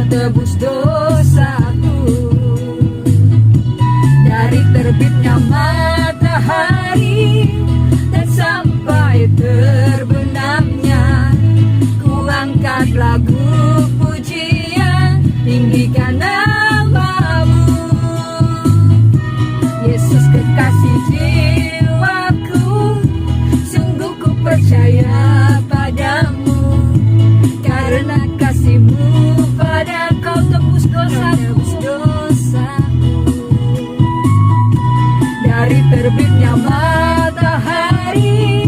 Tebus dosaku. Dari terbitnya matahari dan sampai terbenamnya, ku angkat lagu pujian, tinggikan namamu. Yesus kekasih jiwaku, sungguh ku percaya padamu. Karena kasih-Mu pada Kau tebus dosaku. Dari terbitnya matahari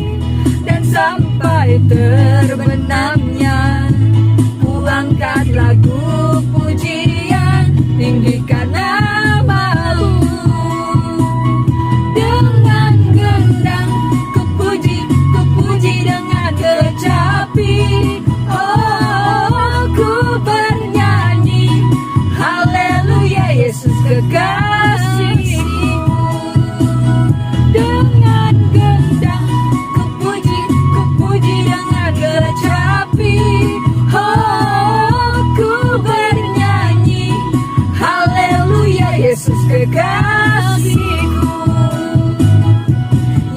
dan sampai terbenamnya, ku angkat lagu pujian, tinggikan nama-Mu. Dengan gendang ku puji dengan kecapi. Yesus kekasihku, dengan gendang ku puji dengan kecapi. Oh, ku bernyanyi haleluya, Yesus kekasihku.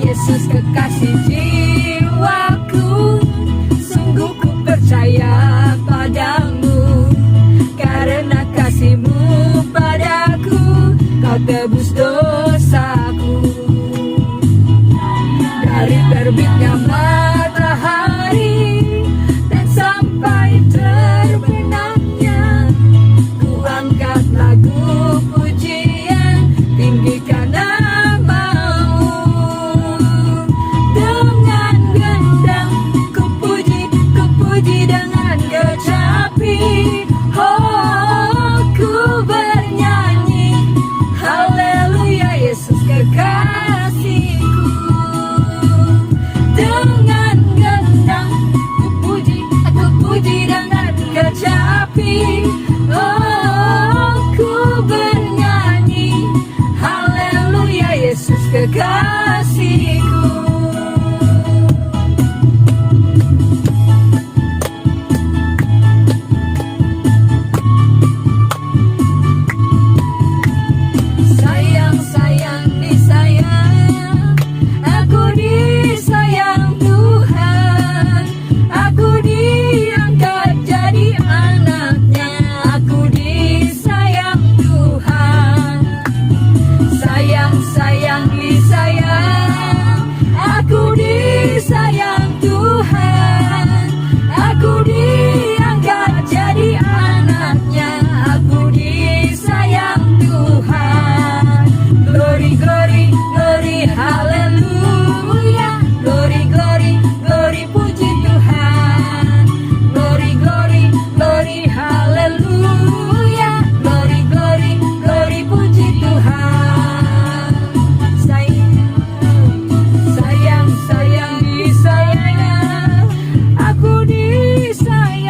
Yesus kekasih jiwaku, sungguh ku percaya padamu. Karena kasih-Mu padaku, Kau tebus dosaku. Dari terbitnya matahari dan sampai terbenamnya, ku angkat lagu pujian, tinggikan nama-Mu. Dengan gendang ku puji dengan kecapi. Oh, ku bernyanyi haleluya, Yesus kekasihku. Dengan gendang ku puji dengan kecapi. Oh, ku bernyanyi haleluya, Yesus kekasihku. Sayang disayang, aku disayang.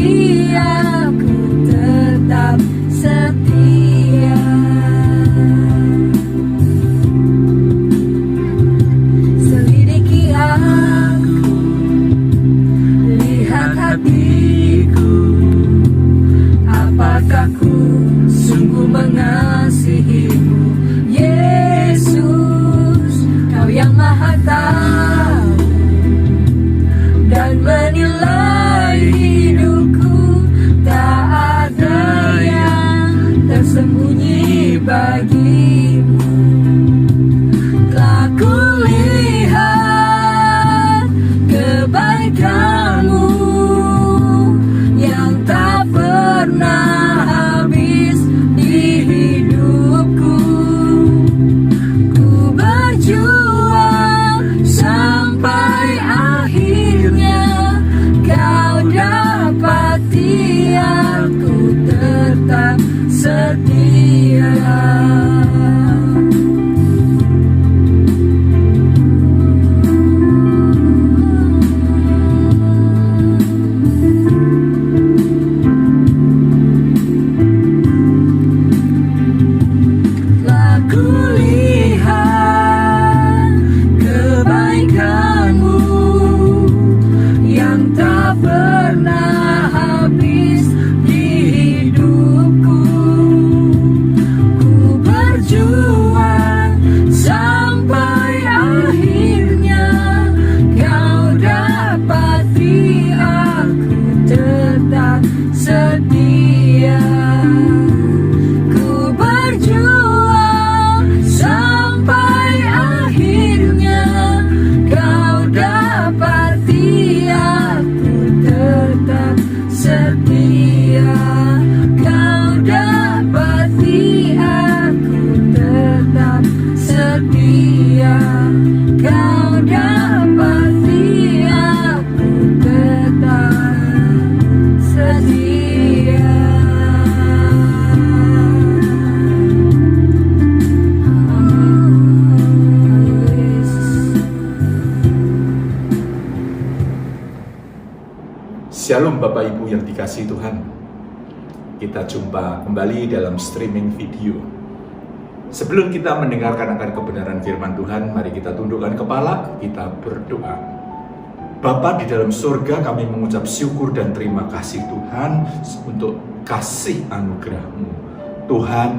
setia, ku tetap setia. Selidiki aku, lihat hatiku, apakah ku sungguh mengasihimu, Yesus. Kau yang Maha tahu dan menilai hidupku, tak ada yang tersembunyi bagimu. Telah kulihat kebaikanmu yang tak pernah habis di hidupku. Ku berjuang sampai akhirnya kau dapati aku tetap setia. Telah kulihat kebaikanmu yang tak pernah habis di hidupku. Ku berjuang sampai akhirnya kau dapati aku tetap setia. Ku berjuang sampai akhirnya kau dapati aku tetap setia. Kau dapati aku tetap setia. Kau dapati aku tetap setia. Shalom Bapak Ibu yang dikasihi Tuhan. Kita jumpa kembali dalam streaming video. Sebelum kita mendengarkan akan kebenaran firman Tuhan, mari kita tundukkan kepala, kita berdoa. Bapa di dalam surga, kami mengucap syukur dan terima kasih Tuhan untuk kasih anugerah-Mu. Tuhan,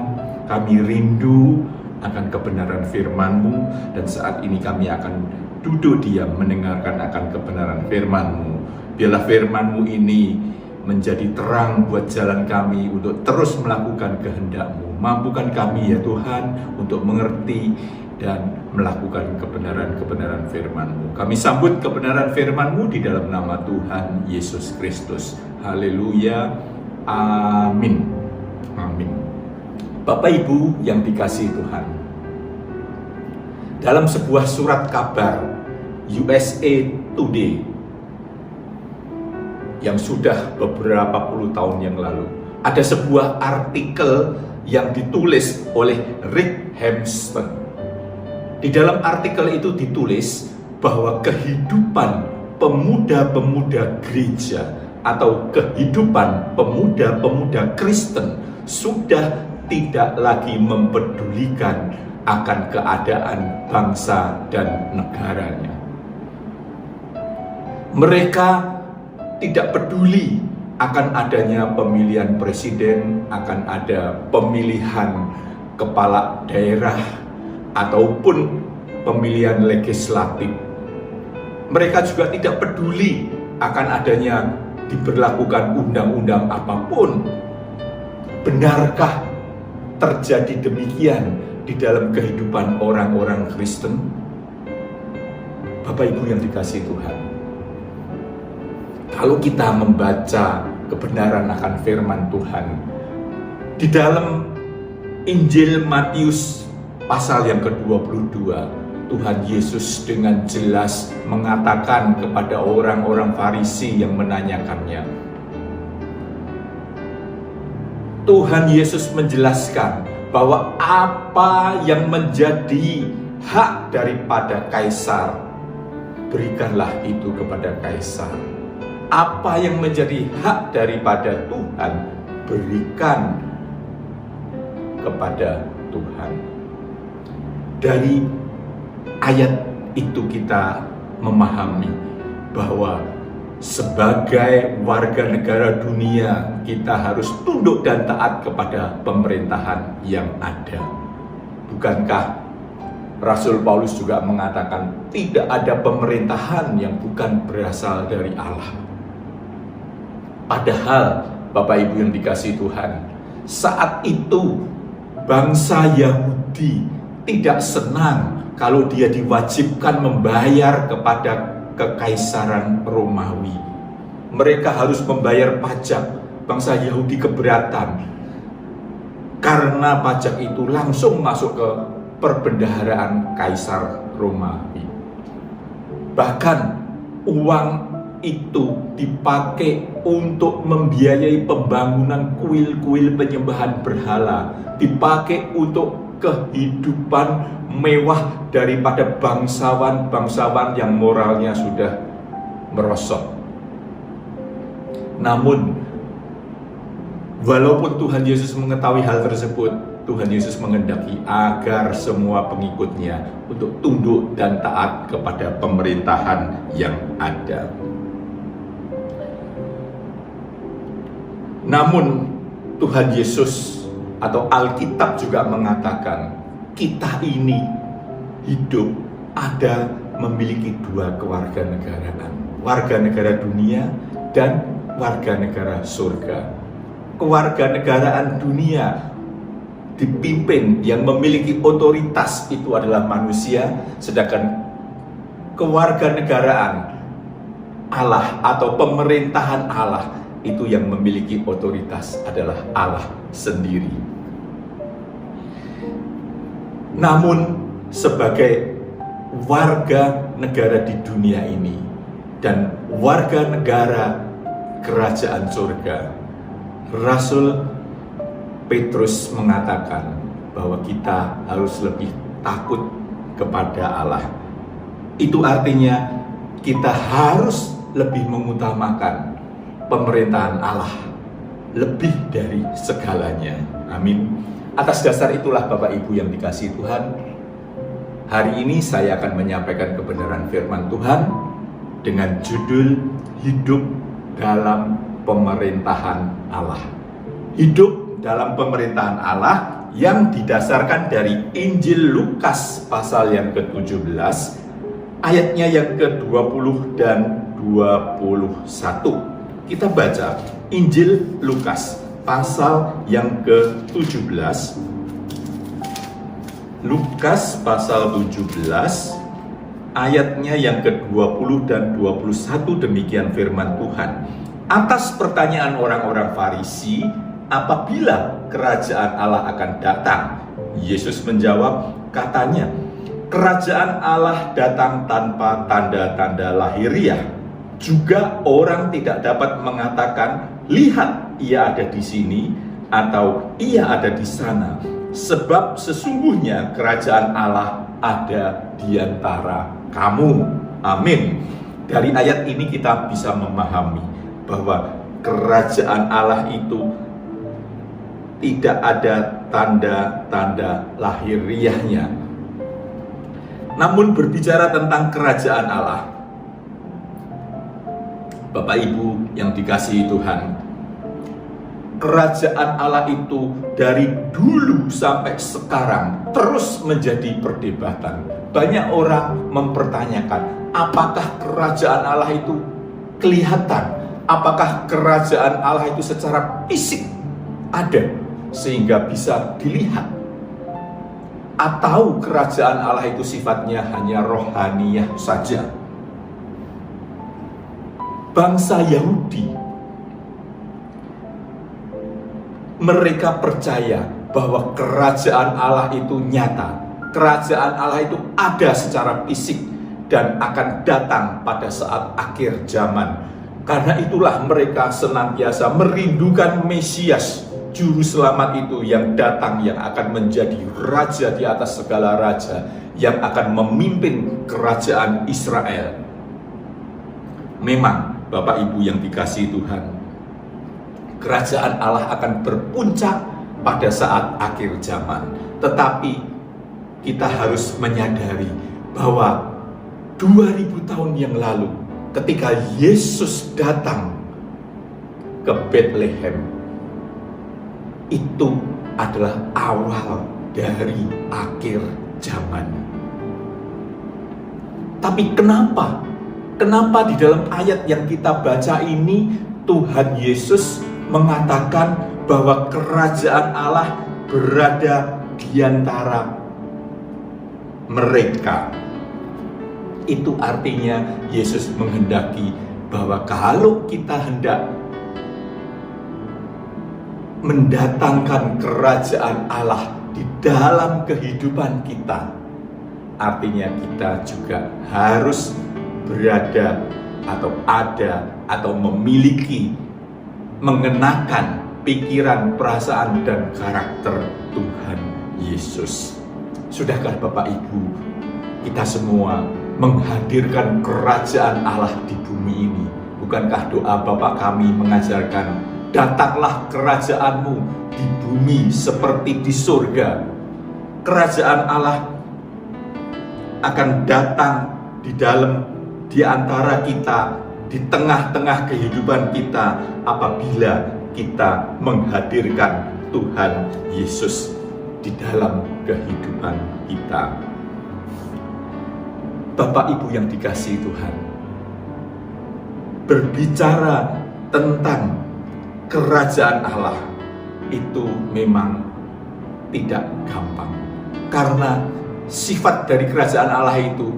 kami rindu akan kebenaran firman-Mu, dan saat ini kami akan duduk diam mendengarkan akan kebenaran firman-Mu. Biarlah firman-Mu ini menjadi terang buat jalan kami untuk terus melakukan kehendak-Mu. Mampukan kami ya Tuhan untuk mengerti dan melakukan kebenaran-kebenaran firman-Mu. Kami sambut kebenaran firman-Mu di dalam nama Tuhan Yesus Kristus. Haleluya. Amin. Amin. Bapak Ibu yang dikasihi Tuhan, dalam sebuah surat kabar USA Today yang sudah beberapa puluh tahun yang lalu, ada sebuah artikel yang ditulis oleh Rick Hampson. Di dalam artikel itu ditulis bahwa kehidupan pemuda-pemuda gereja atau kehidupan pemuda-pemuda Kristen sudah tidak lagi mempedulikan akan keadaan bangsa dan negaranya. Mereka tidak peduli akan adanya pemilihan presiden, akan ada pemilihan kepala daerah, ataupun pemilihan legislatif. Mereka juga tidak peduli akan adanya diberlakukan undang-undang apapun. Benarkah terjadi demikian di dalam kehidupan orang-orang Kristen? Bapak Ibu yang dikasihi Tuhan, kalau kita membaca kebenaran akan firman Tuhan di dalam Injil Matius pasal yang ke-22, Tuhan Yesus dengan jelas mengatakan kepada orang-orang Farisi yang menanyakannya. Tuhan Yesus menjelaskan bahwa apa yang menjadi hak daripada kaisar, berikanlah itu kepada kaisar. apa yang menjadi hak daripada Tuhan, berikan kepada Tuhan. Dari ayat itu kita memahami bahwa sebagai warga negara dunia, kita harus tunduk dan taat kepada pemerintahan yang ada. Bukankah Rasul Paulus juga mengatakan tidak ada pemerintahan yang bukan berasal dari Allah? Padahal Bapak Ibu yang dikasihi Tuhan, saat itu bangsa Yahudi tidak senang kalau dia diwajibkan membayar kepada kekaisaran Romawi. Mereka harus membayar pajak. Bangsa Yahudi keberatan karena pajak itu langsung masuk ke perbendaharaan Kaisar Romawi. Bahkan uang itu dipakai untuk membiayai pembangunan kuil-kuil penyembahan berhala, dipakai untuk kehidupan mewah daripada bangsawan-bangsawan yang moralnya sudah merosot. Namun, walaupun Tuhan Yesus mengetahui hal tersebut, Tuhan Yesus menghendaki agar semua pengikutnya untuk tunduk dan taat kepada pemerintahan yang ada. Namun, Tuhan Yesus atau Alkitab juga mengatakan kita ini hidup ada memiliki dua kewarganegaraan, warga negara dunia dan warga negara surga. Kewarganegaraan dunia dipimpin, yang memiliki otoritas itu adalah manusia, sedangkan kewarganegaraan Allah atau pemerintahan Allah itu yang memiliki otoritas adalah Allah sendiri. Namun sebagai warga negara di dunia ini dan warga negara kerajaan surga, Rasul Petrus mengatakan bahwa kita harus lebih takut kepada Allah. Itu artinya kita harus lebih mengutamakan pemerintahan Allah lebih dari segalanya. Amin. Atas dasar itulah Bapak Ibu yang dikasihi Tuhan, hari ini saya akan menyampaikan kebenaran firman Tuhan dengan judul Hidup dalam Pemerintahan Allah. Hidup dalam pemerintahan Allah yang didasarkan dari Injil Lukas pasal yang ke-17, ayatnya yang ke-20 dan 21. Kita baca Injil Lukas pasal yang ke-17. Lukas pasal 17 ayatnya yang ke-20 dan 21, demikian firman Tuhan. Atas pertanyaan orang-orang Farisi, apabila kerajaan Allah akan datang, Yesus menjawab, katanya, kerajaan Allah datang tanpa tanda-tanda lahiriah. Juga orang tidak dapat mengatakan, lihat ia ada di sini atau ia ada di sana, sebab sesungguhnya kerajaan Allah ada di antara kamu. Amin. Dari ayat ini kita bisa memahami bahwa kerajaan Allah itu tidak ada tanda-tanda lahiriahnya. Namun berbicara tentang kerajaan Allah, Bapak Ibu yang dikasihi Tuhan, kerajaan Allah itu dari dulu sampai sekarang terus menjadi perdebatan. Banyak orang mempertanyakan, apakah kerajaan Allah itu kelihatan? Apakah kerajaan Allah itu secara fisik ada sehingga bisa dilihat? Atau kerajaan Allah itu sifatnya hanya rohaniah saja? Bangsa Yahudi, mereka percaya bahwa kerajaan Allah itu nyata. Kerajaan Allah itu ada secara fisik dan akan datang pada saat akhir zaman. Karena itulah mereka senantiasa merindukan Mesias, Juru Selamat itu yang datang, yang akan menjadi raja di atas segala raja, yang akan memimpin kerajaan Israel. Memang Bapak Ibu yang dikasihi Tuhan, kerajaan Allah akan berpuncak pada saat akhir zaman. Tetapi kita harus menyadari bahwa 2000 tahun yang lalu ketika Yesus datang ke Bethlehem, itu adalah awal dari akhir zaman. Tapi kenapa di dalam ayat yang kita baca ini Tuhan Yesus mengatakan bahwa kerajaan Allah berada di antara mereka? Itu artinya Yesus menghendaki bahwa kalau kita hendak mendatangkan kerajaan Allah di dalam kehidupan kita, artinya kita juga harus berada atau ada atau memiliki, mengenakan pikiran, perasaan, dan karakter Tuhan Yesus. Sudahkah Bapak Ibu, kita semua menghadirkan kerajaan Allah di bumi ini? Bukankah doa Bapa kami mengajarkan, datanglah kerajaanmu di bumi seperti di surga? Kerajaan Allah akan datang di antara kita, di tengah-tengah kehidupan kita apabila kita menghadirkan Tuhan Yesus di dalam kehidupan kita. Bapak Ibu yang dikasihi Tuhan, berbicara tentang kerajaan Allah itu memang tidak gampang, karena sifat dari kerajaan Allah itu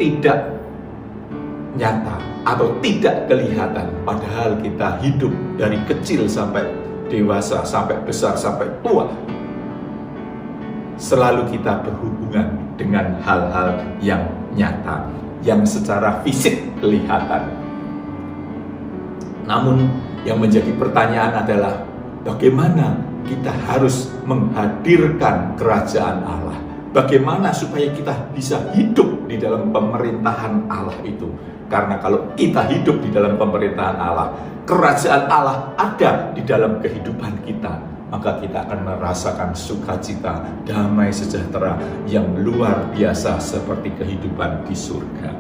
tidak nyata atau tidak kelihatan, padahal kita hidup dari kecil sampai dewasa, sampai besar, sampai tua, selalu kita berhubungan dengan hal-hal yang nyata, yang secara fisik kelihatan. Namun yang menjadi pertanyaan adalah bagaimana kita harus menghadirkan kerajaan Allah? Bagaimana supaya kita bisa hidup di dalam pemerintahan Allah itu? Karena kalau kita hidup di dalam pemerintahan Allah, kerajaan Allah ada di dalam kehidupan kita, maka kita akan merasakan sukacita, damai sejahtera yang luar biasa seperti kehidupan di surga.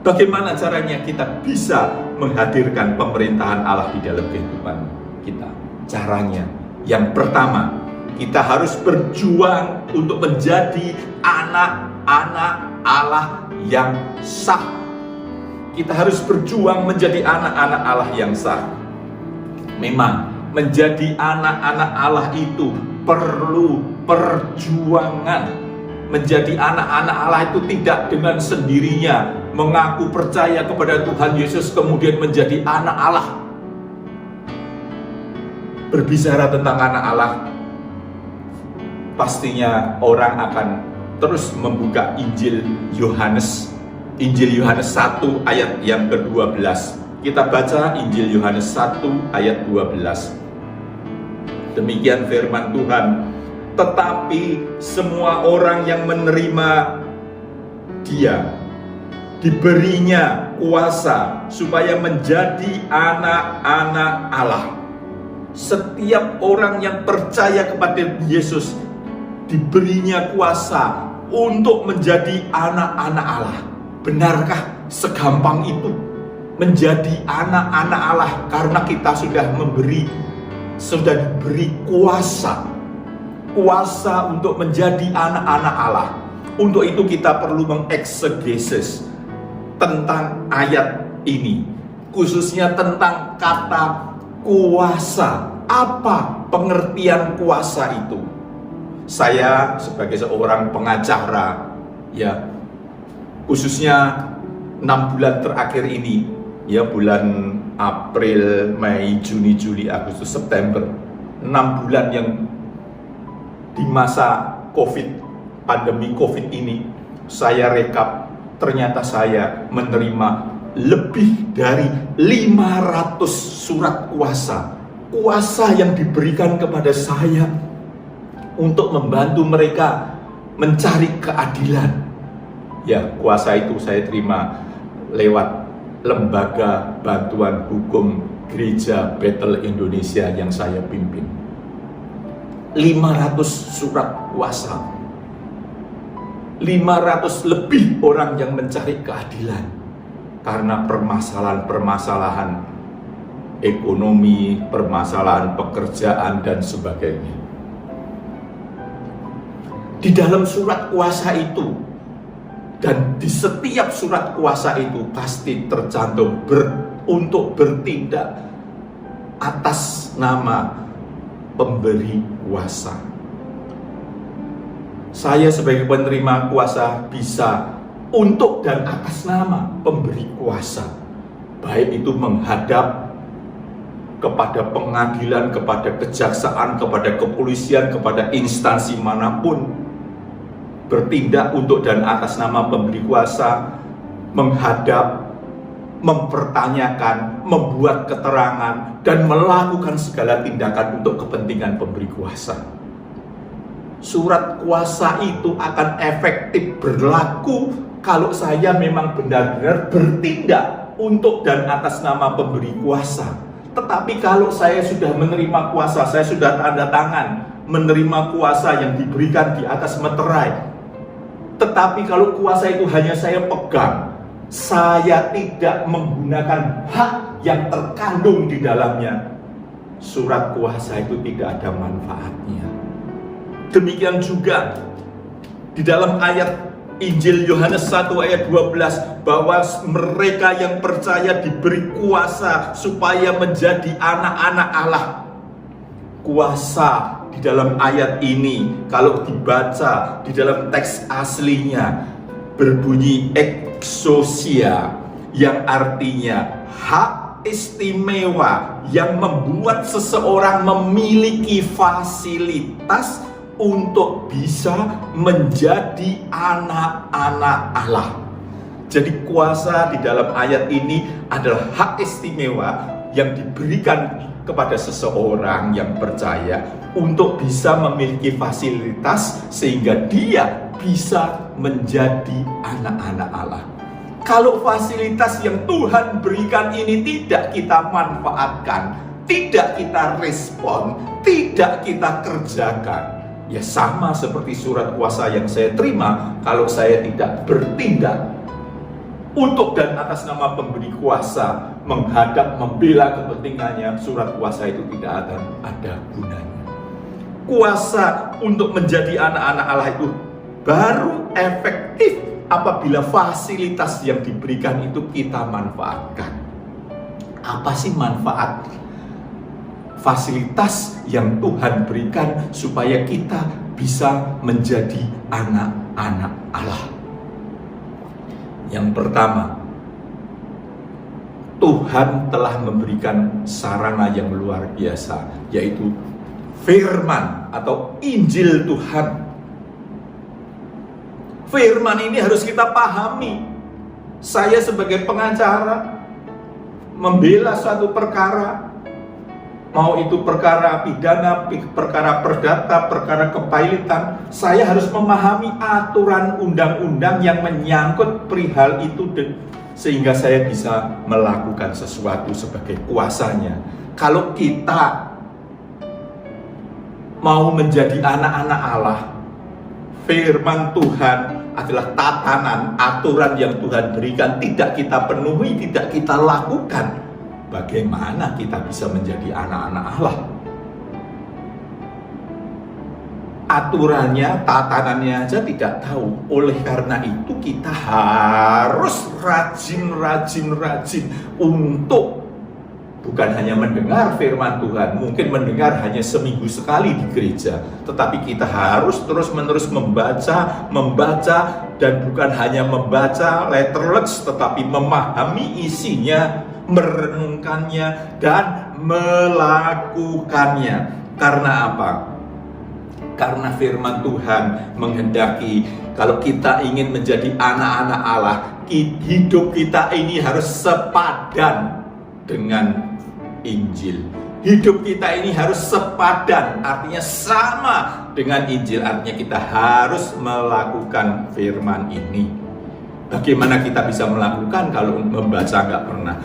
Bagaimana caranya kita bisa menghadirkan pemerintahan Allah di dalam kehidupan kita? Caranya, yang pertama, kita harus berjuang untuk menjadi anak-anak Allah yang sah. Kita harus berjuang menjadi anak-anak Allah yang sah. Memang menjadi anak-anak Allah itu perlu perjuangan. Menjadi anak-anak Allah itu tidak dengan sendirinya mengaku percaya kepada Tuhan Yesus kemudian menjadi anak Allah. Berbicara tentang anak Allah, pastinya orang akan terus membuka Injil Yohanes 1 ayat yang ke-12. Kita baca Injil Yohanes 1 ayat 12. Demikian firman Tuhan, tetapi semua orang yang menerima Dia diberinya kuasa supaya menjadi anak-anak Allah. Setiap orang yang percaya kepada Yesus diberinya kuasa untuk menjadi anak-anak Allah. Benarkah segampang itu menjadi anak-anak Allah? Karena kita sudah diberi kuasa untuk menjadi anak-anak Allah. Untuk itu kita perlu mengeksegesis tentang ayat ini, khususnya tentang kata kuasa. Apa pengertian kuasa itu? Saya sebagai seorang pengacara, ya, khususnya 6 bulan terakhir ini, ya, bulan April, Mei, Juni, Juli, Agustus, September, 6 bulan yang di masa pandemi COVID ini, saya rekap, ternyata saya menerima lebih dari 500 surat kuasa yang diberikan kepada saya untuk membantu mereka mencari keadilan. Ya, kuasa itu saya terima lewat Lembaga Bantuan Hukum Gereja Bethel Indonesia yang saya pimpin. 500 surat kuasa, 500 lebih orang yang mencari keadilan karena permasalahan-permasalahan ekonomi, permasalahan pekerjaan, dan sebagainya. Di dalam surat kuasa itu, dan di setiap surat kuasa itu pasti tercantum untuk bertindak atas nama pemberi kuasa. Saya sebagai penerima kuasa bisa untuk dan atas nama pemberi kuasa, baik itu menghadap kepada pengadilan, kepada kejaksaan, kepada kepolisian, kepada instansi manapun, bertindak untuk dan atas nama pemberi kuasa, menghadap, mempertanyakan, membuat keterangan, dan melakukan segala tindakan untuk kepentingan pemberi kuasa. Surat kuasa itu akan efektif berlaku kalau saya memang benar-benar bertindak untuk dan atas nama pemberi kuasa. Tetapi kalau saya sudah menerima kuasa, saya sudah tanda tangan menerima kuasa yang diberikan di atas meterai, tetapi kalau kuasa itu hanya saya pegang, saya tidak menggunakan hak yang terkandung di dalamnya, surat kuasa itu tidak ada manfaatnya. Demikian juga di dalam ayat Injil Yohanes 1 ayat 12, bahwa mereka yang percaya diberi kuasa supaya menjadi anak-anak Allah. Kuasa di dalam ayat ini kalau dibaca di dalam teks aslinya berbunyi exousia, yang artinya hak istimewa yang membuat seseorang memiliki fasilitas untuk bisa menjadi anak-anak Allah. Jadi kuasa di dalam ayat ini adalah hak istimewa yang diberikan kepada seseorang yang percaya untuk bisa memiliki fasilitas sehingga dia bisa menjadi anak-anak Allah. Kalau fasilitas yang Tuhan berikan ini tidak kita manfaatkan, tidak kita respon, tidak kita kerjakan, ya sama seperti surat kuasa yang saya terima. Kalau saya tidak bertindak untuk dan atas nama pemberi kuasa, menghadap, membela kepentingannya, surat kuasa itu tidak akan ada gunanya. Kuasa untuk menjadi anak-anak Allah itu baru efektif apabila fasilitas yang diberikan itu kita manfaatkan. Apa sih manfaat fasilitas yang Tuhan berikan supaya kita bisa menjadi anak-anak Allah? Yang pertama, Tuhan telah memberikan sarana yang luar biasa, yaitu firman atau Injil Tuhan. Firman ini harus kita pahami. Saya sebagai pengacara membela suatu perkara, mau itu perkara pidana, perkara perdata, perkara kepailitan, saya harus memahami aturan undang-undang yang menyangkut perihal itu, sehingga saya bisa melakukan sesuatu sebagai kuasanya. Kalau kita mau menjadi anak-anak Allah, firman Tuhan adalah tatanan, aturan yang Tuhan berikan, tidak kita penuhi, tidak kita lakukan, bagaimana kita bisa menjadi anak-anak Allah? Aturannya, tatanannya aja tidak tahu. Oleh karena itu kita harus rajin untuk bukan hanya mendengar firman Tuhan, mungkin mendengar hanya seminggu sekali di gereja, tetapi kita harus terus-menerus membaca, dan bukan hanya membaca letterleks, tetapi memahami isinya, merenungkannya, dan melakukannya. Karena apa? Karena firman Tuhan menghendaki kalau kita ingin menjadi anak-anak Allah, hidup kita ini harus sepadan dengan Injil. Hidup kita ini harus sepadan, artinya sama dengan Injil, artinya kita harus melakukan firman ini. Bagaimana kita bisa melakukan kalau membaca nggak pernah?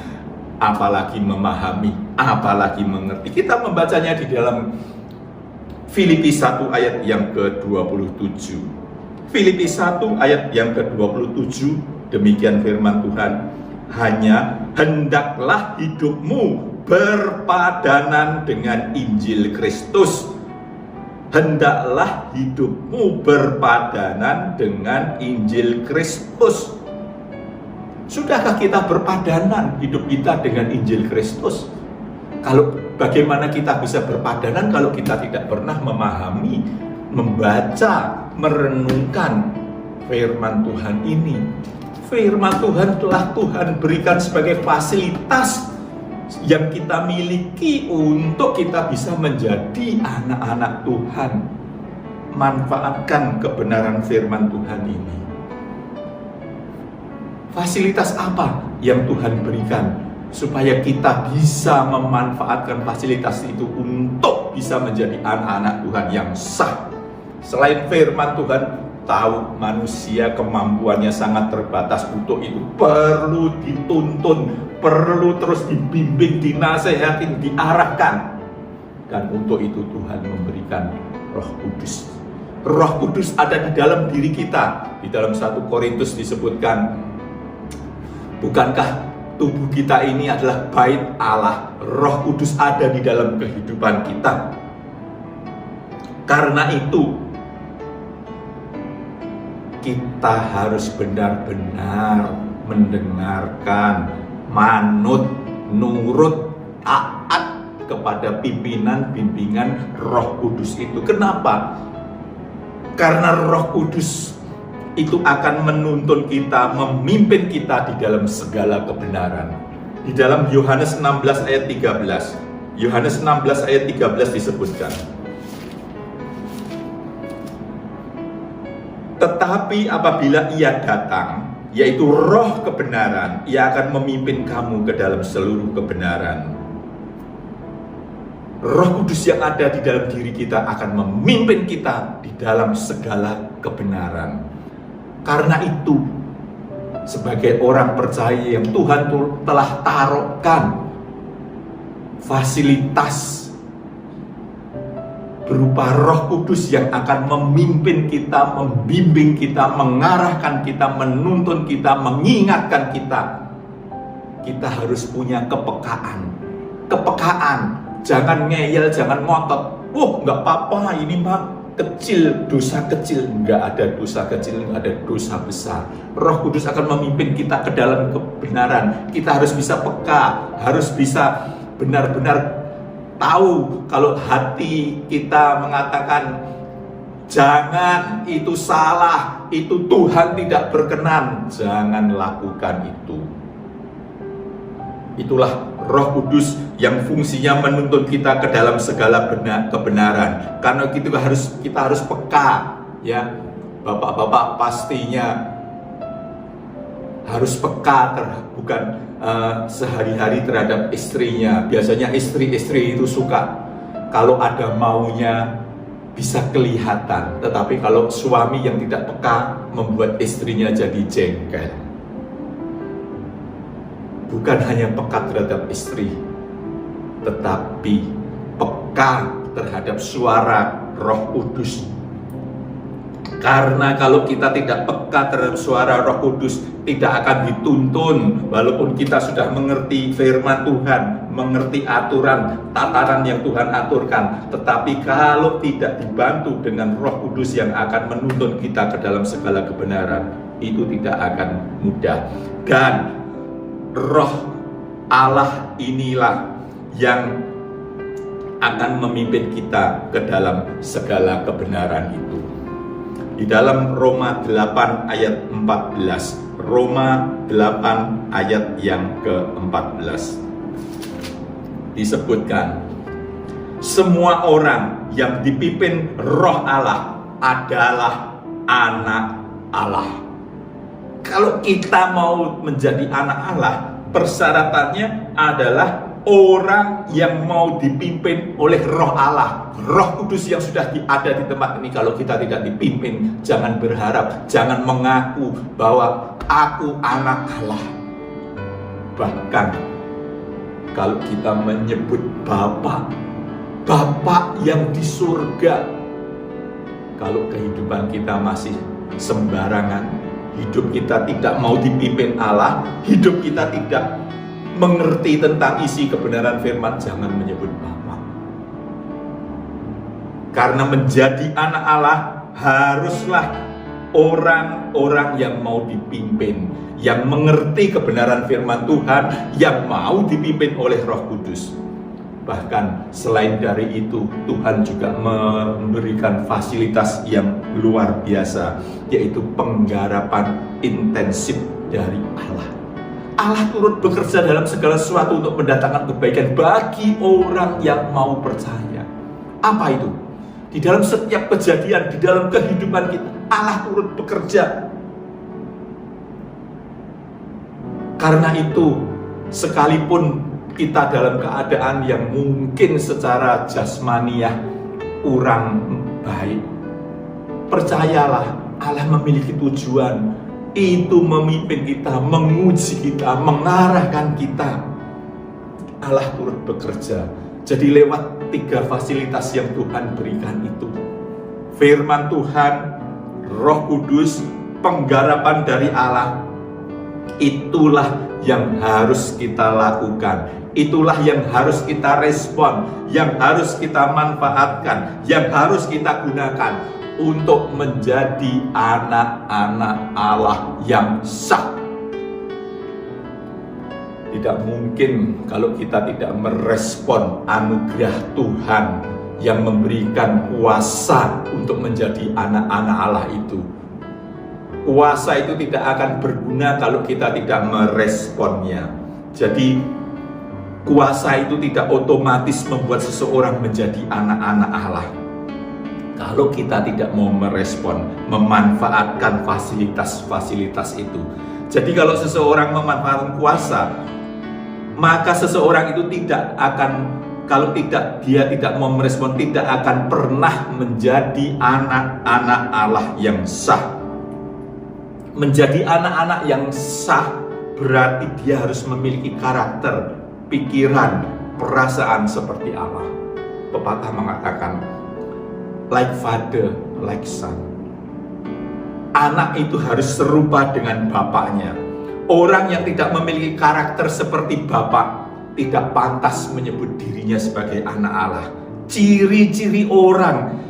Apalagi memahami, apalagi mengerti. Kita membacanya di dalam Filipi 1 ayat yang ke-27. Filipi 1 ayat yang ke-27, demikian firman Tuhan, hanya hendaklah hidupmu berpadanan dengan Injil Kristus. Hendaklah hidupmu berpadanan dengan Injil Kristus. Sudahkah kita berpadanan hidup kita dengan Injil Kristus? Kalau bagaimana kita bisa berpadanan kalau kita tidak pernah memahami, membaca, merenungkan firman Tuhan ini? Firman Tuhan telah Tuhan berikan sebagai fasilitas yang kita miliki untuk kita bisa menjadi anak-anak Tuhan. Manfaatkan kebenaran firman Tuhan ini. Fasilitas apa yang Tuhan berikan supaya kita bisa memanfaatkan fasilitas itu untuk bisa menjadi anak-anak Tuhan yang sah? Selain firman Tuhan, tahu manusia kemampuannya sangat terbatas, untuk itu perlu dituntun, perlu terus dibimbing, dinasehatin, diarahkan. Dan untuk itu Tuhan memberikan Roh Kudus. Roh Kudus ada di dalam diri kita. Di dalam 1 Korintus disebutkan, bukankah tubuh kita ini adalah bait Allah? Roh Kudus ada di dalam kehidupan kita. Karena itu kita harus benar-benar mendengarkan, manut, nurut, taat kepada pimpinan bimbingan Roh Kudus itu. Kenapa? Karena Roh Kudus itu akan menuntun kita, memimpin kita di dalam segala kebenaran. Di dalam Yohanes 16 ayat 13, Yohanes 16 ayat 13 disebutkan, tetapi apabila Ia datang, yaitu Roh kebenaran, Ia akan memimpin kamu ke dalam seluruh kebenaran. Roh Kudus yang ada di dalam diri kita akan memimpin kita di dalam segala kebenaran. Karena itu, sebagai orang percaya yang Tuhan telah taruhkan fasilitas berupa Roh Kudus yang akan memimpin kita, membimbing kita, mengarahkan kita, menuntun kita, mengingatkan kita. Kita harus punya kepekaan. Kepekaan. Jangan ngeyel, jangan ngotot. Nggak apa-apa, ini mah kecil, dosa kecil. Nggak ada dosa kecil, nggak ada dosa besar. Roh Kudus akan memimpin kita ke dalam kebenaran. Kita harus bisa peka, harus bisa benar-benar tahu kalau hati kita mengatakan jangan, itu salah, itu Tuhan tidak berkenan. Jangan lakukan itu. Itulah Roh Kudus yang fungsinya menuntun kita ke dalam segala kebenaran. Karena kita harus peka, ya. Bapak-bapak pastinya harus peka, bukan sehari-hari terhadap istrinya. Biasanya istri-istri itu suka kalau ada maunya bisa kelihatan, tetapi kalau suami yang tidak peka membuat istrinya jadi jengkel. Bukan hanya peka terhadap istri, tetapi peka terhadap suara Roh Kudus. Karena kalau kita tidak peka terhadap suara Roh Kudus, tidak akan dituntun. Walaupun kita sudah mengerti firman Tuhan, mengerti aturan, tataran yang Tuhan aturkan, tetapi kalau tidak dibantu dengan Roh Kudus yang akan menuntun kita ke dalam segala kebenaran, itu tidak akan mudah. Dan Roh Allah inilah yang akan memimpin kita ke dalam segala kebenaran itu. Di dalam Roma 8 ayat 14, Roma 8 ayat yang ke-14 disebutkan, semua orang yang dipimpin Roh Allah adalah anak Allah. Kalau kita mau menjadi anak Allah, persyaratannya adalah orang yang mau dipimpin oleh Roh Allah, Roh Kudus yang sudah ada di tempat ini. Kalau kita tidak dipimpin, jangan berharap, jangan mengaku bahwa aku anak Allah. Bahkan kalau kita menyebut Bapa yang di surga, kalau kehidupan kita masih sembarangan, hidup kita tidak mau dipimpin Allah, hidup kita tidak mengerti tentang isi kebenaran firman, jangan menyebut Bapa. Karena menjadi anak Allah haruslah orang-orang yang mau dipimpin, yang mengerti kebenaran firman Tuhan, yang mau dipimpin oleh Roh Kudus. Bahkan selain dari itu, Tuhan juga memberikan fasilitas yang luar biasa, yaitu penggarapan intensif dari Allah. Allah turut bekerja dalam segala sesuatu untuk mendatangkan kebaikan bagi orang yang mau percaya. Apa itu? Di dalam setiap kejadian, di dalam kehidupan kita, Allah turut bekerja. Karena itu, sekalipun kita dalam keadaan yang mungkin secara jasmaniah kurang baik, percayalah Allah memiliki tujuan. Itu memimpin kita, menguji kita, mengarahkan kita. Allah turut bekerja. Jadi lewat 3 fasilitas yang Tuhan berikan itu, firman Tuhan, Roh Kudus, penggarapan dari Allah, itulah yang harus kita lakukan. Itulah yang harus kita respon, yang harus kita manfaatkan, yang harus kita gunakan untuk menjadi anak-anak Allah yang sah. Tidak mungkin kalau kita tidak merespon anugerah Tuhan yang memberikan kuasa untuk menjadi anak-anak Allah itu. Kuasa itu tidak akan berguna kalau kita tidak meresponnya. Jadi kuasa itu tidak otomatis membuat seseorang menjadi anak-anak Allah. Kalau kita tidak mau merespon, memanfaatkan fasilitas-fasilitas itu. Jadi kalau seseorang memanfaatkan kuasa, maka seseorang itu tidak akan, kalau dia tidak mau merespon, tidak akan pernah menjadi anak-anak Allah yang sah. Menjadi anak-anak yang sah berarti dia harus memiliki karakter, pikiran, perasaan seperti Allah. Pepatah mengatakan, like father, like son. Anak itu harus serupa dengan bapaknya. Orang yang tidak memiliki karakter seperti bapak tidak pantas menyebut dirinya sebagai anak Allah. Ciri-ciri orang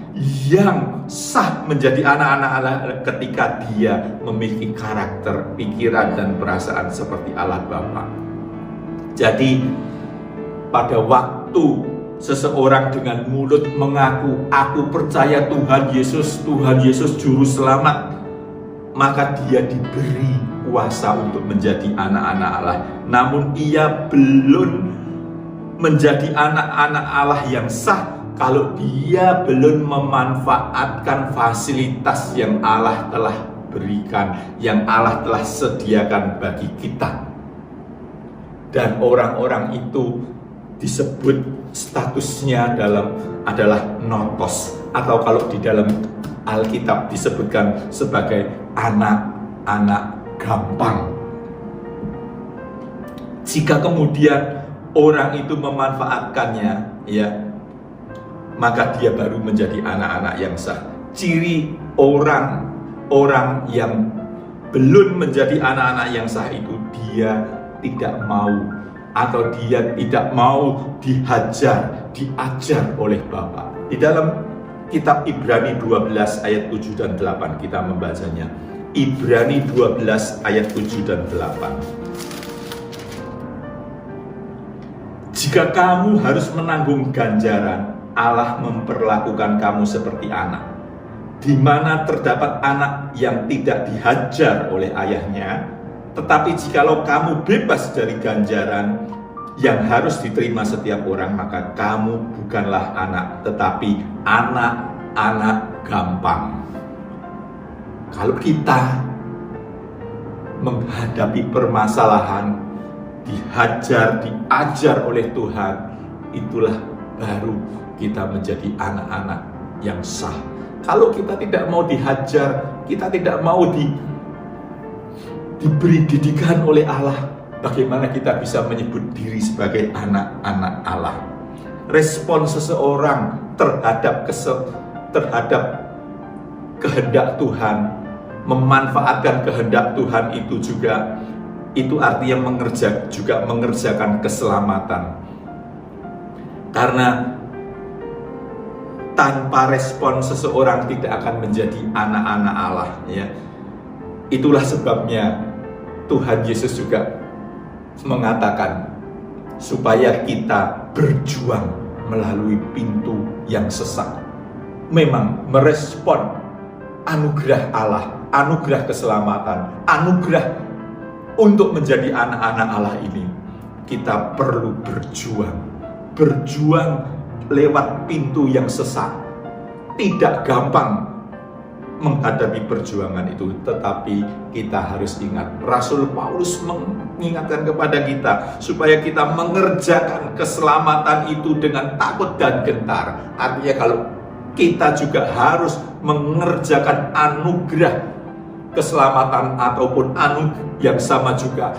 yang sah menjadi anak-anak Allah ketika dia memiliki karakter, pikiran, dan perasaan seperti Allah Bapa. Jadi pada waktu seseorang dengan mulut mengaku, aku percaya Tuhan Yesus Juru Selamat, maka dia diberi kuasa untuk menjadi anak-anak Allah. Namun ia belum menjadi anak-anak Allah yang sah kalau dia belum memanfaatkan fasilitas yang Allah telah berikan, yang Allah telah sediakan bagi kita. Dan orang-orang itu disebut statusnya adalah notos, atau kalau di dalam Alkitab disebutkan sebagai anak-anak gampang. Jika kemudian orang itu memanfaatkannya, ya, maka dia baru menjadi anak-anak yang sah. Ciri orang yang belum menjadi anak-anak yang sah itu, dia tidak mau, atau dia tidak mau diajar oleh Bapa. Di dalam kitab Ibrani 12 ayat 7 dan 8 kita membacanya. Ibrani 12 ayat 7 dan 8. Jika kamu harus menanggung ganjaran, Allah memperlakukan kamu seperti anak. Di mana terdapat anak yang tidak dihajar oleh ayahnya, tetapi jikalau kamu bebas dari ganjaran yang harus diterima setiap orang, maka kamu bukanlah anak, tetapi anak-anak gampang. Kalau kita menghadapi permasalahan dihajar, diajar oleh Tuhan, itulah baru kita menjadi anak-anak yang sah. Kalau kita tidak mau dihajar, kita tidak mau diberi didikan oleh Allah, bagaimana kita bisa menyebut diri sebagai anak-anak Allah? Respon seseorang terhadap kehendak Tuhan, memanfaatkan kehendak Tuhan itu artinya mengerjakan keselamatan. Karena tanpa respon seseorang tidak akan menjadi anak-anak Allah, ya. Itulah sebabnya Tuhan Yesus juga mengatakan supaya kita berjuang melalui pintu yang sesak. Memang merespon anugerah Allah, anugerah keselamatan, anugerah untuk menjadi anak-anak Allah ini, kita perlu berjuang lewat pintu yang sesak. Tidak gampang menghadapi perjuangan itu, tetapi kita harus ingat, Rasul Paulus mengingatkan kepada kita supaya kita mengerjakan keselamatan itu dengan takut dan gentar. Artinya kalau kita juga harus mengerjakan anugerah keselamatan ataupun yang sama juga,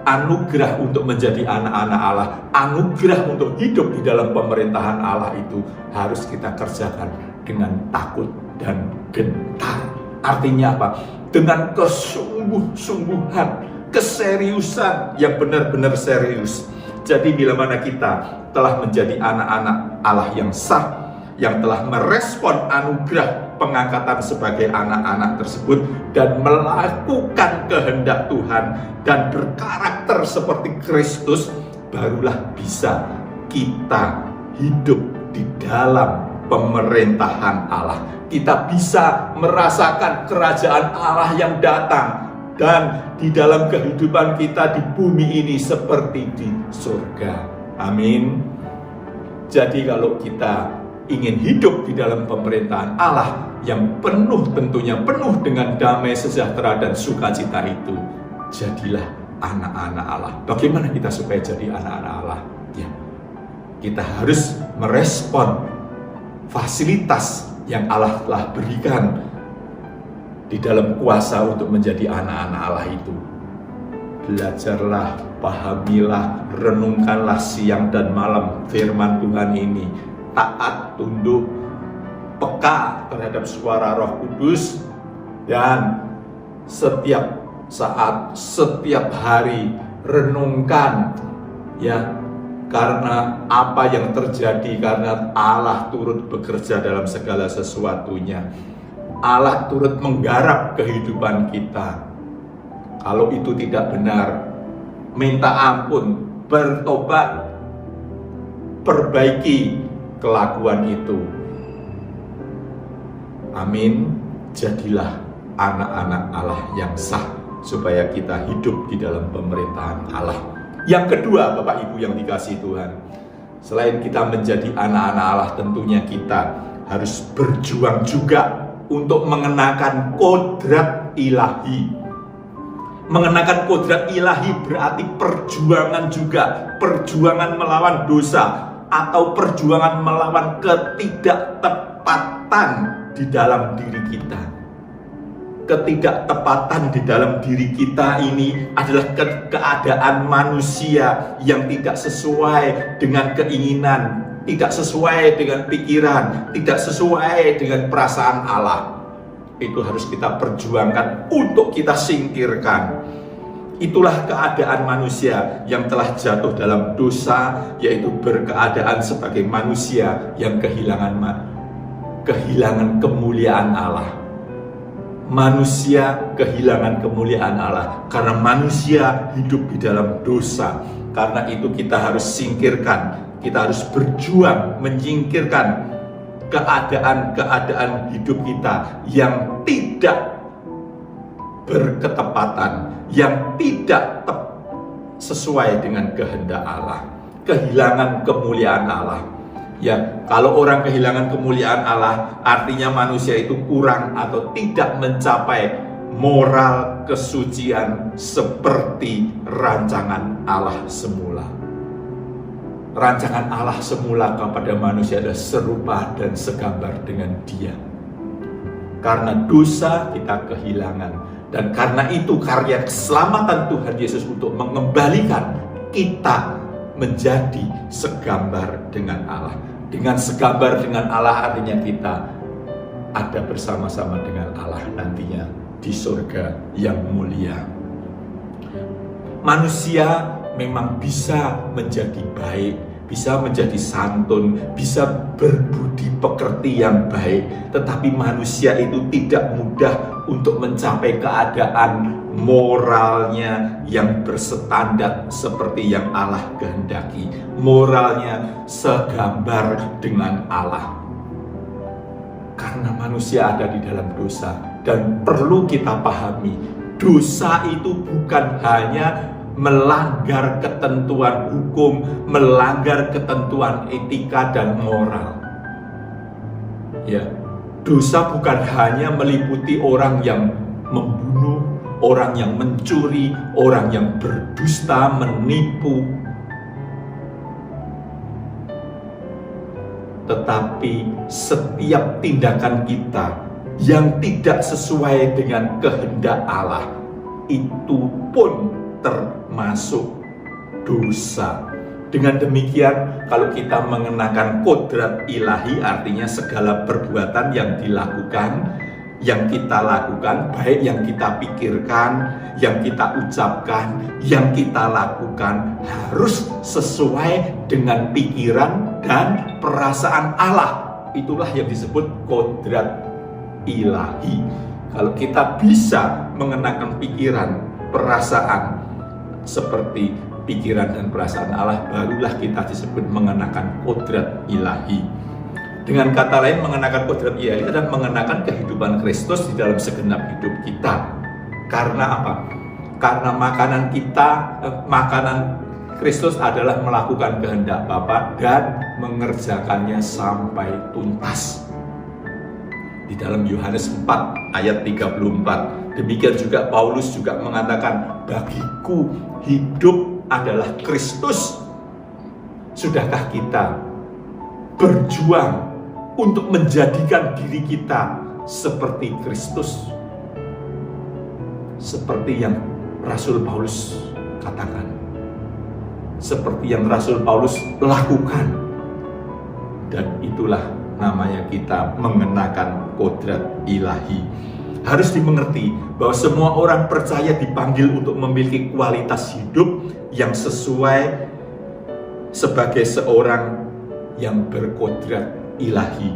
anugerah untuk menjadi anak-anak Allah, anugerah untuk hidup di dalam pemerintahan Allah itu harus kita kerjakan dengan takut dan gentar. Artinya apa? Dengan kesungguh-sungguhan, keseriusan yang benar-benar serius. Jadi bila mana kita telah menjadi anak-anak Allah yang sah, yang telah merespon anugerah pengangkatan sebagai anak-anak tersebut dan melakukan kehendak Tuhan dan berkarakter seperti Kristus, barulah bisa kita hidup di dalam pemerintahan Allah. Kita bisa merasakan kerajaan Allah yang datang dan di dalam kehidupan kita di bumi ini seperti di surga. Amin. Jadi kalau kita ingin hidup di dalam pemerintahan Allah yang tentunya penuh dengan damai, sejahtera, dan sukacita itu, jadilah anak-anak Allah. Bagaimana kita supaya jadi anak-anak Allah? Ya, kita harus merespon fasilitas yang Allah telah berikan di dalam kuasa untuk menjadi anak-anak Allah itu. Belajarlah, pahamilah, renungkanlah siang dan malam firman Tuhan ini. Taat, tunduk, peka terhadap suara Roh Kudus, dan setiap saat, setiap hari renungkan, ya, karena apa yang terjadi, karena Allah turut bekerja dalam segala sesuatunya. Allah turut menggarap kehidupan kita. Kalau itu tidak benar, minta ampun, bertobat, perbaiki kelakuan itu. Amin. Jadilah anak-anak Allah yang sah supaya kita hidup di dalam pemerintahan Allah. Yang kedua, Bapak Ibu yang dikasihi Tuhan, selain kita menjadi anak-anak Allah, tentunya kita harus berjuang juga untuk mengenakan kodrat ilahi. Mengenakan kodrat ilahi berarti perjuangan juga, perjuangan melawan dosa, atau perjuangan melawan ketidaktepatan di dalam diri kita. Ketidaktepatan di dalam diri kita ini adalah keadaan manusia yang tidak sesuai dengan keinginan, tidak sesuai dengan pikiran, tidak sesuai dengan perasaan Allah. Itu harus kita perjuangkan untuk kita singkirkan. Itulah keadaan manusia yang telah jatuh dalam dosa, yaitu berkeadaan sebagai manusia yang kehilangan kemuliaan Allah. Manusia kehilangan kemuliaan Allah karena manusia hidup di dalam dosa. Karena itu kita harus singkirkan, kita harus berjuang menyingkirkan keadaan-keadaan hidup kita yang tidak berketepatan, yang tidak sesuai dengan kehendak Allah, kehilangan kemuliaan Allah. Ya, kalau orang kehilangan kemuliaan Allah, artinya manusia itu kurang atau tidak mencapai moral, kesucian seperti rancangan Allah semula. Rancangan Allah semula kepada manusia adalah serupa dan segambar dengan Dia. Karena dosa kita kehilangan, dan karena itu karya keselamatan Tuhan Yesus untuk mengembalikan kita menjadi segambar dengan Allah. Dengan segambar dengan Allah artinya kita ada bersama-sama dengan Allah nantinya di surga yang mulia. Manusia memang bisa menjadi baik, bisa menjadi santun, bisa berbudi pekerti yang baik, tetapi manusia itu tidak mudah untuk mencapai keadaan moralnya yang berstandar seperti yang Allah kehendaki, moralnya segambar dengan Allah. Karena manusia ada di dalam dosa, dan perlu kita pahami, dosa itu bukan hanya melanggar ketentuan hukum, melanggar ketentuan etika dan moral. Ya, dosa bukan hanya meliputi orang yang membunuh, orang yang mencuri, orang yang berdusta, menipu, tetapi setiap tindakan kita yang tidak sesuai dengan kehendak Allah itu pun termasuk dosa. Dengan demikian, kalau kita mengenakan kodrat ilahi, artinya segala perbuatan yang dilakukan, yang kita lakukan, baik yang kita pikirkan, yang kita ucapkan, yang kita lakukan, harus sesuai dengan pikiran dan perasaan Allah. Itulah yang disebut kodrat ilahi. Kalau kita bisa mengenakan pikiran, perasaan seperti pikiran dan perasaan Allah, barulah kita disebut mengenakan kodrat ilahi. Dengan kata lain, mengenakan kodrat ilahi adalah mengenakan kehidupan Kristus di dalam segenap hidup kita. Karena apa? Karena makanan Kristus adalah melakukan kehendak Bapa dan mengerjakannya sampai tuntas. Di dalam Yohanes 4 ayat 34, demikian juga Paulus juga mengatakan, bagiku hidup adalah Kristus. Sudahkah kita berjuang untuk menjadikan diri kita seperti Kristus? Seperti yang Rasul Paulus katakan, seperti yang Rasul Paulus lakukan. Dan itulah namanya kita mengenakan kodrat ilahi. Harus dimengerti bahwa semua orang percaya dipanggil untuk memiliki kualitas hidup yang sesuai sebagai seorang yang berkodrat ilahi.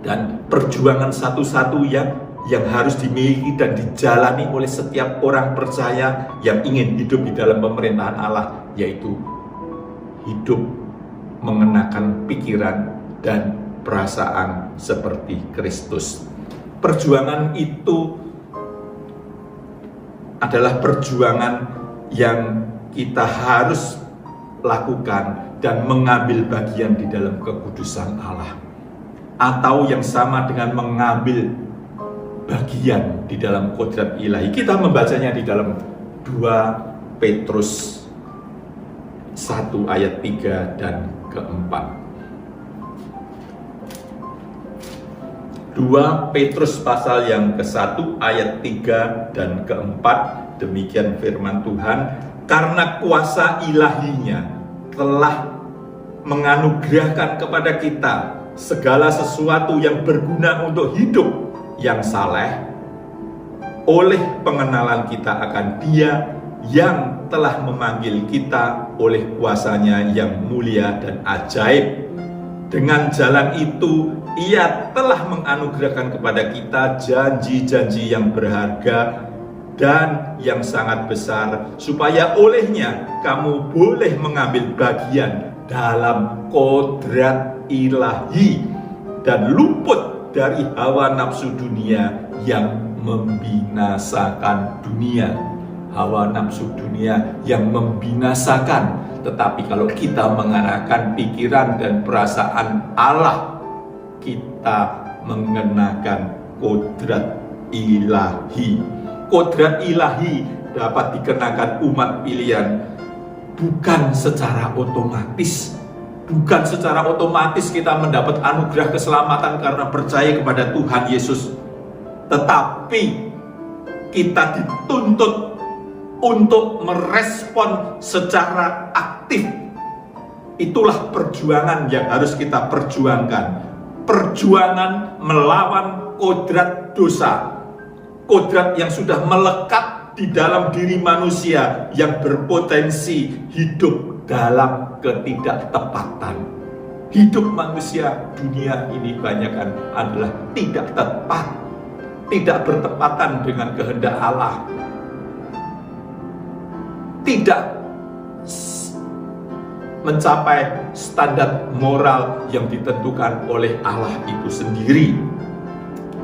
Dan perjuangan satu-satu yang harus dimiliki dan dijalani oleh setiap orang percaya yang ingin hidup di dalam pemerintahan Allah, yaitu hidup mengenakan pikiran dan perasaan seperti Kristus. Perjuangan itu adalah perjuangan yang kita harus lakukan dan mengambil bagian di dalam kekudusan Allah, atau yang sama dengan mengambil bagian di dalam kodrat ilahi. Kita membacanya di dalam 2 Petrus 1 ayat 3 dan ke-4. 2 Petrus pasal yang ke-1 ayat 3 dan ke-4, demikian firman Tuhan, karena kuasa ilahinya telah menganugerahkan kepada kita segala sesuatu yang berguna untuk hidup yang saleh, oleh pengenalan kita akan Dia yang telah memanggil kita oleh kuasanya yang mulia dan ajaib. Dengan jalan itu Ia telah menganugerahkan kepada kita janji-janji yang berharga dan yang sangat besar, supaya olehnya kamu boleh mengambil bagian dalam kodrat ilahi dan luput dari hawa nafsu dunia yang membinasakan dunia. Hawa nafsu dunia yang membinasakan. Tetapi kalau kita mengarahkan pikiran dan perasaan Allah, kita mengenakan kodrat ilahi. kodrat ilahi dapat dikenakan umat pilihan bukan secara otomatis. Bukan secara otomatis kita mendapat anugerah keselamatan karena percaya kepada Tuhan Yesus. Tetapi kita dituntut untuk merespon secara aktif. Itulah perjuangan yang harus kita perjuangkan. Perjuangan melawan kodrat dosa. Kodrat yang sudah melekat di dalam diri manusia yang berpotensi hidup dalam ketidaktepatan. Hidup manusia dunia ini banyakkan adalah tidak tepat, tidak bertepatan dengan kehendak Allah, tidak mencapai standar moral yang ditentukan oleh Allah itu sendiri.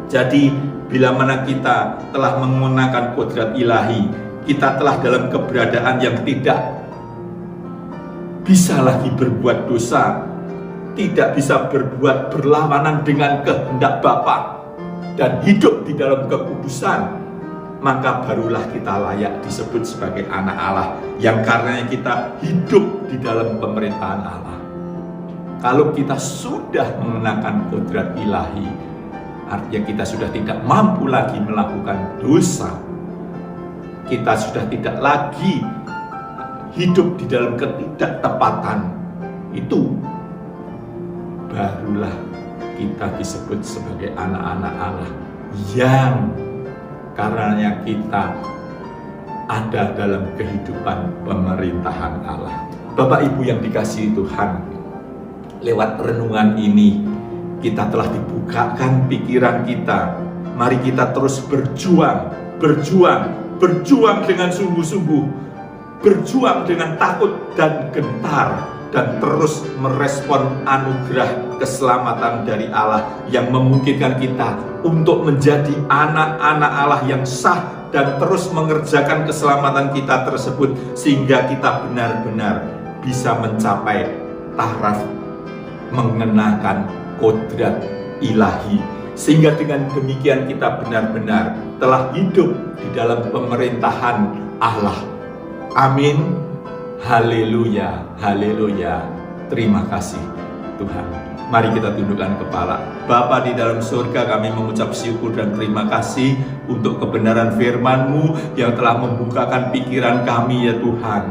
Jadi bila mana kita telah menggunakan kodrat ilahi, kita telah dalam keberadaan yang tidak bisa lagi berbuat dosa, tidak bisa berbuat berlawanan dengan kehendak Bapa dan hidup di dalam kekudusan, maka barulah kita layak disebut sebagai anak Allah, yang karenanya kita hidup di dalam pemerintahan Allah. Kalau kita sudah mengenakan kodrat ilahi, artinya kita sudah tidak mampu lagi melakukan dosa. Kita sudah tidak lagi hidup di dalam ketidaktepatan. Itu barulah kita disebut sebagai anak-anak Allah, yang karenanya kita ada dalam kehidupan pemerintahan Allah. Bapak Ibu yang dikasihi Tuhan, lewat renungan ini kita telah dibukakan pikiran kita. Mari kita terus berjuang dengan sungguh-sungguh, berjuang dengan takut dan gentar, dan terus merespon anugerah keselamatan dari Allah yang memungkinkan kita untuk menjadi anak-anak Allah yang sah dan terus mengerjakan keselamatan kita tersebut, sehingga kita benar-benar bisa mencapai taraf mengenakan kodrat ilahi, sehingga dengan demikian kita benar-benar telah hidup di dalam pemerintahan Allah. Amin. Haleluya, haleluya. Terima kasih Tuhan. Mari kita tundukkan kepala. Bapa di dalam surga, kami mengucap syukur dan terima kasih untuk kebenaran firman-Mu yang telah membukakan pikiran kami ya Tuhan.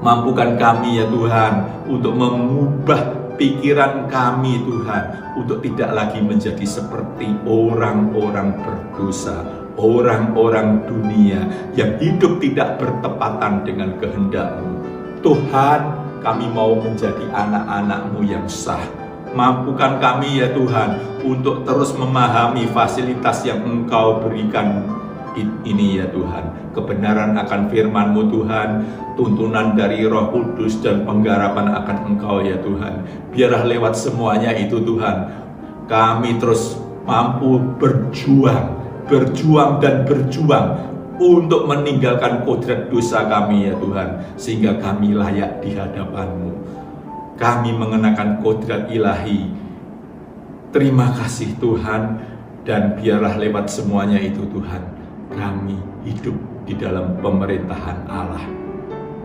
Mampukan kami ya Tuhan untuk mengubah pikiran kami Tuhan, untuk tidak lagi menjadi seperti orang-orang berdosa, orang-orang dunia yang hidup tidak bertepatan dengan kehendak-Mu. Tuhan, kami mau menjadi anak-anak-Mu yang sah. Mampukan kami ya Tuhan untuk terus memahami fasilitas yang Engkau berikan ini ya Tuhan. Kebenaran akan firman-Mu Tuhan, tuntunan dari Roh Kudus dan penggarapan akan Engkau ya Tuhan. Biarlah lewat semuanya itu Tuhan, kami terus mampu berjuang untuk meninggalkan kodrat dosa kami ya Tuhan, sehingga kami layak di hadapan-Mu. Kami mengenakan kodrat ilahi. Terima kasih Tuhan, dan biarlah lewat semuanya itu Tuhan, kami hidup di dalam pemerintahan Allah.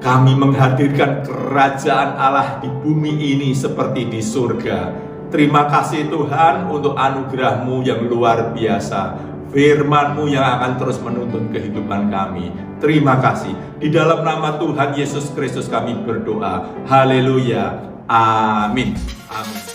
Kami menghadirkan kerajaan Allah di bumi ini seperti di surga. Terima kasih Tuhan untuk anugerah-Mu yang luar biasa, firman-Mu yang akan terus menuntun kehidupan kami. Terima kasih. Di dalam nama Tuhan Yesus Kristus kami berdoa. Haleluya. Amin. Amin.